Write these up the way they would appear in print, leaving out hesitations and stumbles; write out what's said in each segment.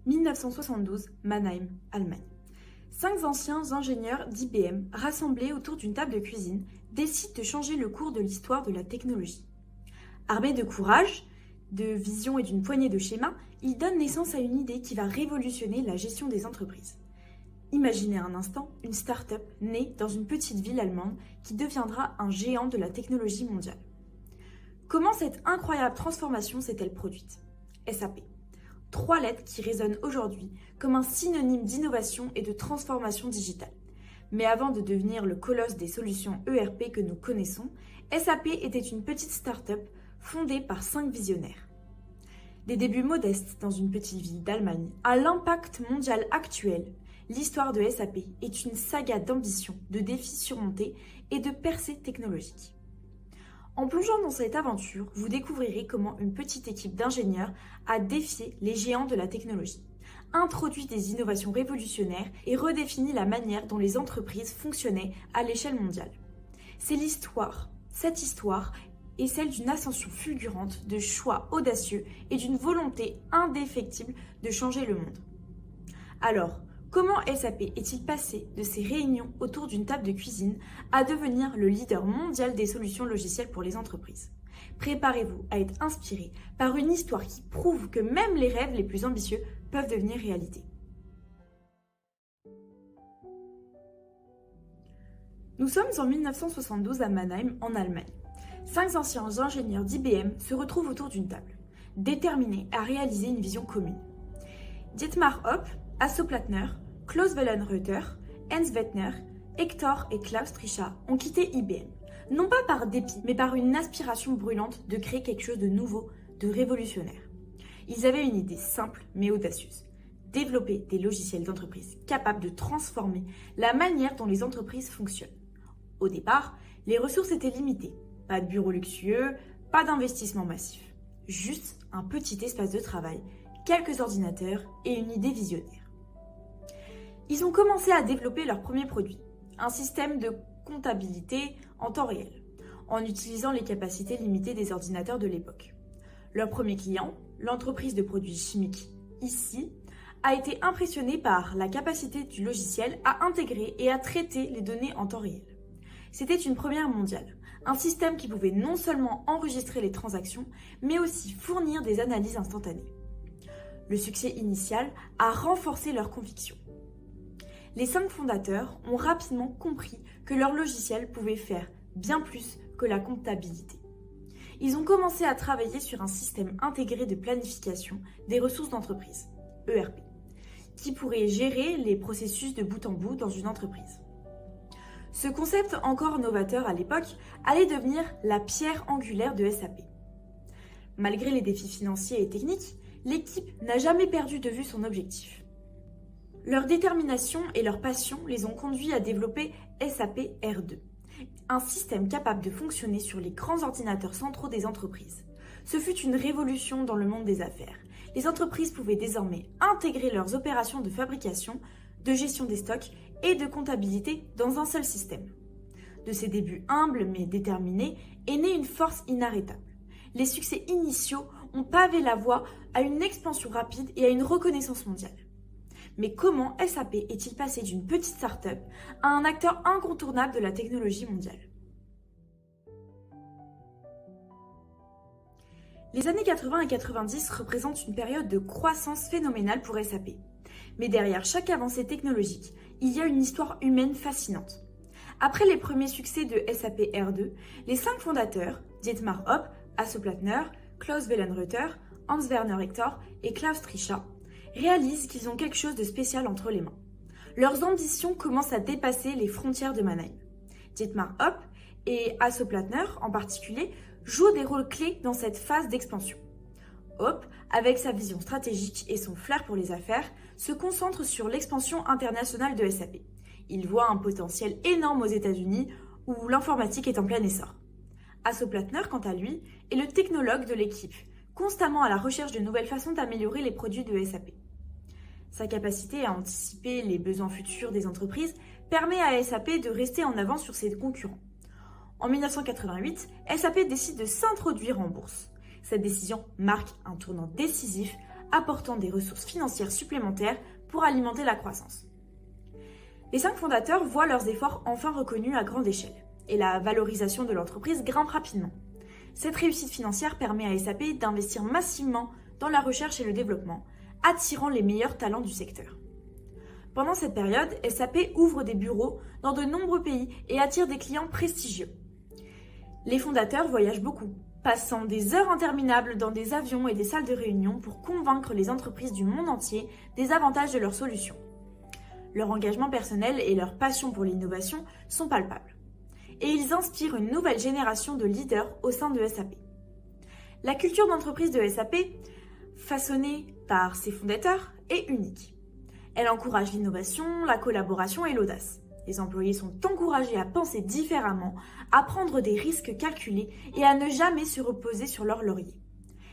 1972, Mannheim, Allemagne. 5 anciens ingénieurs d'IBM, rassemblés autour d'une table de cuisine, décident de changer le cours de l'histoire de la technologie. Armés de courage, de vision et d'une poignée de schémas, ils donnent naissance à une idée qui va révolutionner la gestion des entreprises. Imaginez un instant une start-up née dans une petite ville allemande qui deviendra un géant de la technologie mondiale. Comment cette incroyable transformation s'est-elle produite ? SAP. 3 lettres qui résonnent aujourd'hui comme un synonyme d'innovation et de transformation digitale. Mais avant de devenir le colosse des solutions ERP que nous connaissons, SAP était une petite start-up fondée par 5 visionnaires. Des débuts modestes dans une petite ville d'Allemagne à l'impact mondial actuel, l'histoire de SAP est une saga d'ambition, de défis surmontés et de percées technologiques. En plongeant dans cette aventure, vous découvrirez comment une petite équipe d'ingénieurs a défié les géants de la technologie, introduit des innovations révolutionnaires et redéfini la manière dont les entreprises fonctionnaient à l'échelle mondiale. C'est cette histoire est celle d'une ascension fulgurante, de choix audacieux et d'une volonté indéfectible de changer le monde. Alors, comment SAP est-il passé de ces réunions autour d'une table de cuisine à devenir le leader mondial des solutions logicielles pour les entreprises ? Préparez-vous à être inspiré par une histoire qui prouve que même les rêves les plus ambitieux peuvent devenir réalité. Nous sommes en 1972 à Mannheim, en Allemagne. 5 anciens ingénieurs d'IBM se retrouvent autour d'une table, déterminés à réaliser une vision commune. Dietmar Hopp, Hasso Plattner, Klaus Wellenreuther, Hans Wettner, Hector et Klaus Trisha ont quitté IBM, non pas par dépit, mais par une aspiration brûlante de créer quelque chose de nouveau, de révolutionnaire. Ils avaient une idée simple mais audacieuse, développer des logiciels d'entreprise capables de transformer la manière dont les entreprises fonctionnent. Au départ, les ressources étaient limitées, pas de bureaux luxueux, pas d'investissement massif, juste un petit espace de travail, quelques ordinateurs et une idée visionnaire. Ils ont commencé à développer leur premier produit, un système de comptabilité en temps réel, en utilisant les capacités limitées des ordinateurs de l'époque. Leur premier client, l'entreprise de produits chimiques ICI, a été impressionné par la capacité du logiciel à intégrer et à traiter les données en temps réel. C'était une première mondiale, un système qui pouvait non seulement enregistrer les transactions, mais aussi fournir des analyses instantanées. Le succès initial a renforcé leur conviction. Les 5 fondateurs ont rapidement compris que leur logiciel pouvait faire bien plus que la comptabilité. Ils ont commencé à travailler sur un système intégré de planification des ressources d'entreprise, ERP, qui pourrait gérer les processus de bout en bout dans une entreprise. Ce concept encore novateur à l'époque allait devenir la pierre angulaire de SAP. Malgré les défis financiers et techniques, l'équipe n'a jamais perdu de vue son objectif. Leur détermination et leur passion les ont conduits à développer SAP R2, un système capable de fonctionner sur les grands ordinateurs centraux des entreprises. Ce fut une révolution dans le monde des affaires. Les entreprises pouvaient désormais intégrer leurs opérations de fabrication, de gestion des stocks et de comptabilité dans un seul système. De ces débuts humbles mais déterminés est née une force inarrêtable. Les succès initiaux ont pavé la voie à une expansion rapide et à une reconnaissance mondiale. Mais comment SAP est-il passé d'une petite start-up à un acteur incontournable de la technologie mondiale ? Les années 80 et 90 représentent une période de croissance phénoménale pour SAP. Mais derrière chaque avancée technologique, il y a une histoire humaine fascinante. Après les premiers succès de SAP R2, les 5 fondateurs, Dietmar Hopp, Hasso Plattner, Klaus Wellenreuther, Hans Werner Hector et Klaus Trisha, réalisent qu'ils ont quelque chose de spécial entre les mains. Leurs ambitions commencent à dépasser les frontières de Mannheim. Dietmar Hopp et Hasso Plattner en particulier jouent des rôles clés dans cette phase d'expansion. Hopp, avec sa vision stratégique et son flair pour les affaires, se concentre sur l'expansion internationale de SAP. Il voit un potentiel énorme aux États-Unis où l'informatique est en plein essor. Hasso Plattner, quant à lui, est le technologue de l'équipe, constamment à la recherche de nouvelles façons d'améliorer les produits de SAP. Sa capacité à anticiper les besoins futurs des entreprises permet à SAP de rester en avance sur ses concurrents. En 1988, SAP décide de s'introduire en bourse. Cette décision marque un tournant décisif apportant des ressources financières supplémentaires pour alimenter la croissance. Les 5 fondateurs voient leurs efforts enfin reconnus à grande échelle, et la valorisation de l'entreprise grimpe rapidement. Cette réussite financière permet à SAP d'investir massivement dans la recherche et le développement, attirant les meilleurs talents du secteur. Pendant cette période, SAP ouvre des bureaux dans de nombreux pays et attire des clients prestigieux. Les fondateurs voyagent beaucoup, passant des heures interminables dans des avions et des salles de réunion pour convaincre les entreprises du monde entier des avantages de leurs solutions. Leur engagement personnel et leur passion pour l'innovation sont palpables. Et ils inspirent une nouvelle génération de leaders au sein de SAP. La culture d'entreprise de SAP, façonnée par ses fondateurs, est unique. Elle encourage l'innovation, la collaboration et l'audace. Les employés sont encouragés à penser différemment, à prendre des risques calculés et à ne jamais se reposer sur leur laurier.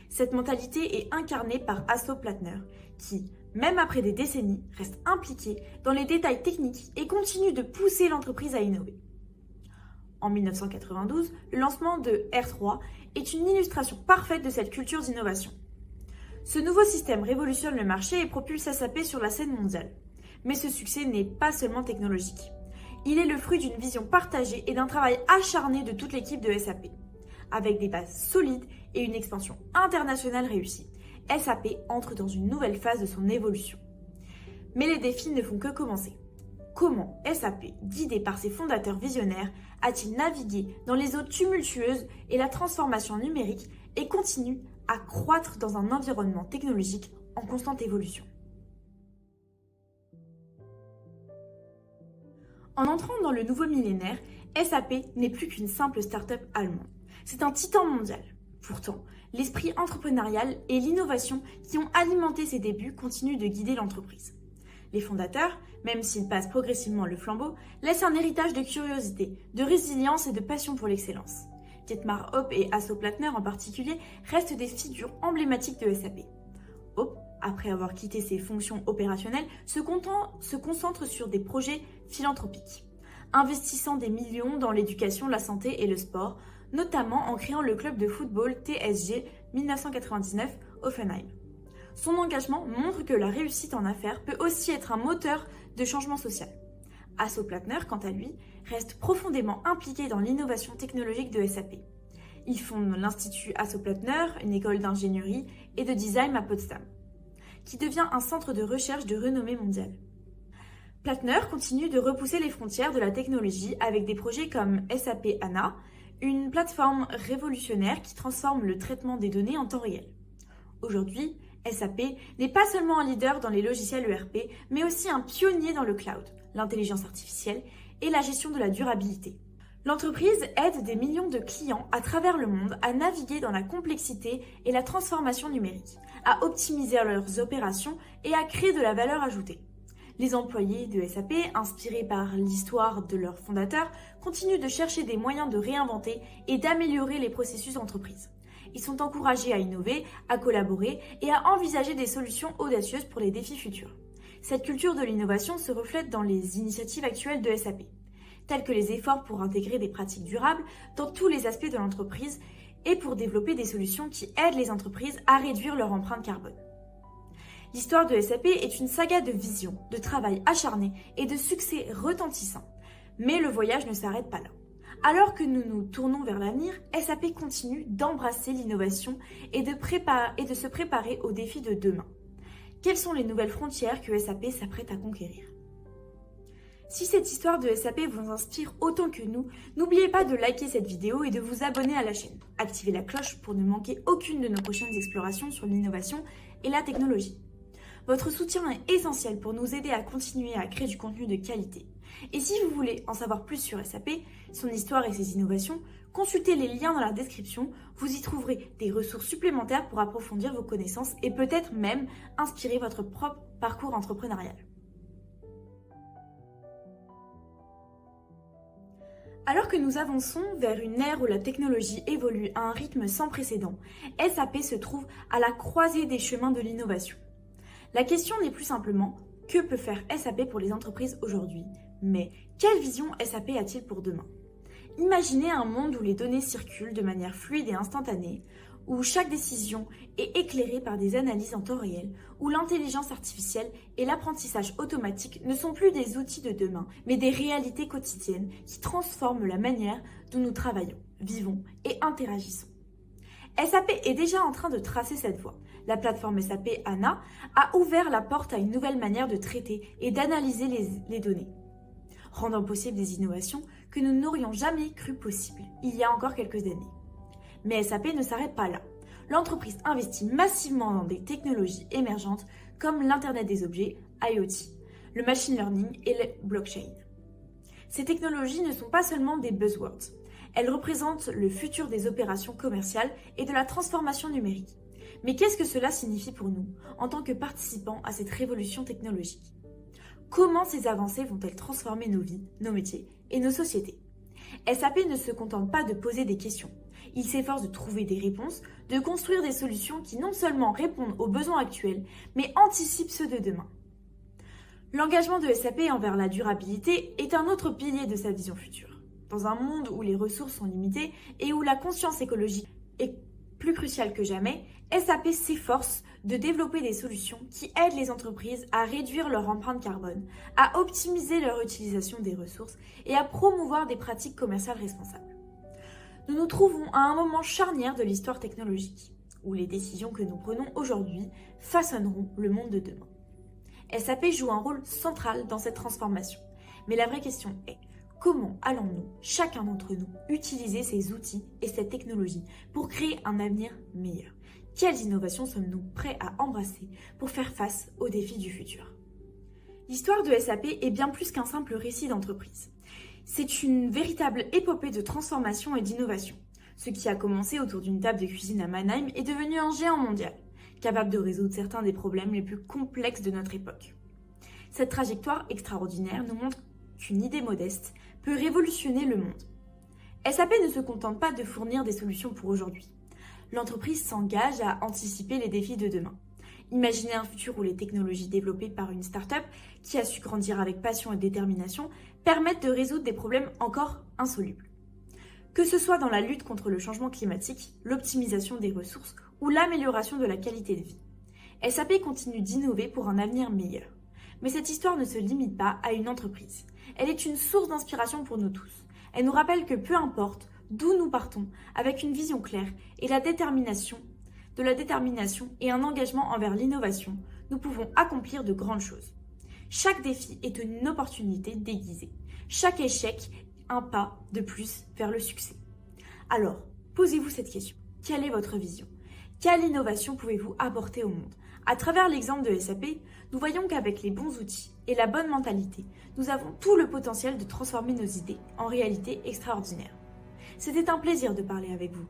Cette mentalité est incarnée par Hasso Plattner, qui, même après des décennies, reste impliqué dans les détails techniques et continue de pousser l'entreprise à innover. En 1992, le lancement de R3 est une illustration parfaite de cette culture d'innovation. Ce nouveau système révolutionne le marché et propulse SAP sur la scène mondiale. Mais ce succès n'est pas seulement technologique. Il est le fruit d'une vision partagée et d'un travail acharné de toute l'équipe de SAP. Avec des bases solides et une expansion internationale réussie, SAP entre dans une nouvelle phase de son évolution. Mais les défis ne font que commencer. Comment SAP, guidé par ses fondateurs visionnaires, a-t-il navigué dans les eaux tumultueuses et la transformation numérique et continue à croître dans un environnement technologique en constante évolution? En entrant dans le nouveau millénaire, SAP n'est plus qu'une simple start-up allemande. C'est un titan mondial. Pourtant, l'esprit entrepreneurial et l'innovation qui ont alimenté ses débuts continuent de guider l'entreprise. Les fondateurs, même s'ils passent progressivement le flambeau, laissent un héritage de curiosité, de résilience et de passion pour l'excellence. Dietmar Hopp et Hasso Plattner en particulier restent des figures emblématiques de SAP. Hopp, après avoir quitté ses fonctions opérationnelles, se concentre sur des projets philanthropiques, investissant des millions dans l'éducation, la santé et le sport, notamment en créant le club de football TSG 1999 Offenheim. Son engagement montre que la réussite en affaires peut aussi être un moteur de changement social. Hasso Plattner, quant à lui, reste profondément impliqué dans l'innovation technologique de SAP. Il fonde l'Institut Hasso Plattner, une école d'ingénierie et de design à Potsdam, qui devient un centre de recherche de renommée mondiale. Plattner continue de repousser les frontières de la technologie avec des projets comme SAP HANA, une plateforme révolutionnaire qui transforme le traitement des données en temps réel. Aujourd'hui, SAP n'est pas seulement un leader dans les logiciels ERP, mais aussi un pionnier dans le cloud, l'intelligence artificielle et la gestion de la durabilité. L'entreprise aide des millions de clients à travers le monde à naviguer dans la complexité et la transformation numérique, à optimiser leurs opérations et à créer de la valeur ajoutée. Les employés de SAP, inspirés par l'histoire de leurs fondateurs, continuent de chercher des moyens de réinventer et d'améliorer les processus d'entreprise. Ils sont encouragés à innover, à collaborer et à envisager des solutions audacieuses pour les défis futurs. Cette culture de l'innovation se reflète dans les initiatives actuelles de SAP, telles que les efforts pour intégrer des pratiques durables dans tous les aspects de l'entreprise et pour développer des solutions qui aident les entreprises à réduire leur empreinte carbone. L'histoire de SAP est une saga de vision, de travail acharné et de succès retentissant. Mais le voyage ne s'arrête pas là. Alors que nous nous tournons vers l'avenir, SAP continue d'embrasser l'innovation et de se préparer aux défis de demain. Quelles sont les nouvelles frontières que SAP s'apprête à conquérir? Si cette histoire de SAP vous inspire autant que nous, n'oubliez pas de liker cette vidéo et de vous abonner à la chaîne. Activez la cloche pour ne manquer aucune de nos prochaines explorations sur l'innovation et la technologie. Votre soutien est essentiel pour nous aider à continuer à créer du contenu de qualité. Et si vous voulez en savoir plus sur SAP, son histoire et ses innovations, consultez les liens dans la description, vous y trouverez des ressources supplémentaires pour approfondir vos connaissances et peut-être même inspirer votre propre parcours entrepreneurial. Alors que nous avançons vers une ère où la technologie évolue à un rythme sans précédent, SAP se trouve à la croisée des chemins de l'innovation. La question n'est plus simplement « Que peut faire SAP pour les entreprises aujourd'hui ?» mais « Quelle vision SAP a-t-il pour demain ?» Imaginez un monde où les données circulent de manière fluide et instantanée, où chaque décision est éclairée par des analyses en temps réel, où l'intelligence artificielle et l'apprentissage automatique ne sont plus des outils de demain, mais des réalités quotidiennes qui transforment la manière dont nous travaillons, vivons et interagissons. SAP est déjà en train de tracer cette voie. La plateforme SAP HANA a ouvert la porte à une nouvelle manière de traiter et d'analyser les données, rendant possible des innovations que nous n'aurions jamais cru possibles il y a encore quelques années. Mais SAP ne s'arrête pas là. L'entreprise investit massivement dans des technologies émergentes comme l'Internet des objets, IoT, le machine learning et le blockchain. Ces technologies ne sont pas seulement des buzzwords. Elles représentent le futur des opérations commerciales et de la transformation numérique. Mais qu'est-ce que cela signifie pour nous, en tant que participants à cette révolution technologique ? Comment ces avancées vont-elles transformer nos vies, nos métiers et nos sociétés ? SAP ne se contente pas de poser des questions. Il s'efforce de trouver des réponses, de construire des solutions qui non seulement répondent aux besoins actuels, mais anticipent ceux de demain. L'engagement de SAP envers la durabilité est un autre pilier de sa vision future. Dans un monde où les ressources sont limitées et où la conscience écologique est plus cruciale que jamais, SAP s'efforce de développer des solutions qui aident les entreprises à réduire leur empreinte carbone, à optimiser leur utilisation des ressources et à promouvoir des pratiques commerciales responsables. Nous nous trouvons à un moment charnière de l'histoire technologique, où les décisions que nous prenons aujourd'hui façonneront le monde de demain. SAP joue un rôle central dans cette transformation. Mais la vraie question est, comment allons-nous, chacun d'entre nous, utiliser ces outils et cette technologie pour créer un avenir meilleur ? Quelles innovations sommes-nous prêts à embrasser pour faire face aux défis du futur ? L'histoire de SAP est bien plus qu'un simple récit d'entreprise. C'est une véritable épopée de transformation et d'innovation. Ce qui a commencé autour d'une table de cuisine à Mannheim est devenu un géant mondial, capable de résoudre certains des problèmes les plus complexes de notre époque. Cette trajectoire extraordinaire nous montre qu'une idée modeste peut révolutionner le monde. SAP ne se contente pas de fournir des solutions pour aujourd'hui. L'entreprise s'engage à anticiper les défis de demain. Imaginez un futur où les technologies développées par une start-up qui a su grandir avec passion et détermination permettent de résoudre des problèmes encore insolubles. Que ce soit dans la lutte contre le changement climatique, l'optimisation des ressources ou l'amélioration de la qualité de vie. SAP continue d'innover pour un avenir meilleur. Mais cette histoire ne se limite pas à une entreprise. Elle est une source d'inspiration pour nous tous. Elle nous rappelle que peu importe d'où nous partons, avec une vision claire et de la détermination et un engagement envers l'innovation, nous pouvons accomplir de grandes choses. Chaque défi est une opportunité déguisée. Chaque échec, un pas de plus vers le succès. Alors, posez-vous cette question. Quelle est votre vision ? Quelle innovation pouvez-vous apporter au monde ? À travers l'exemple de SAP, nous voyons qu'avec les bons outils et la bonne mentalité, nous avons tout le potentiel de transformer nos idées en réalité extraordinaire. C'était un plaisir de parler avec vous.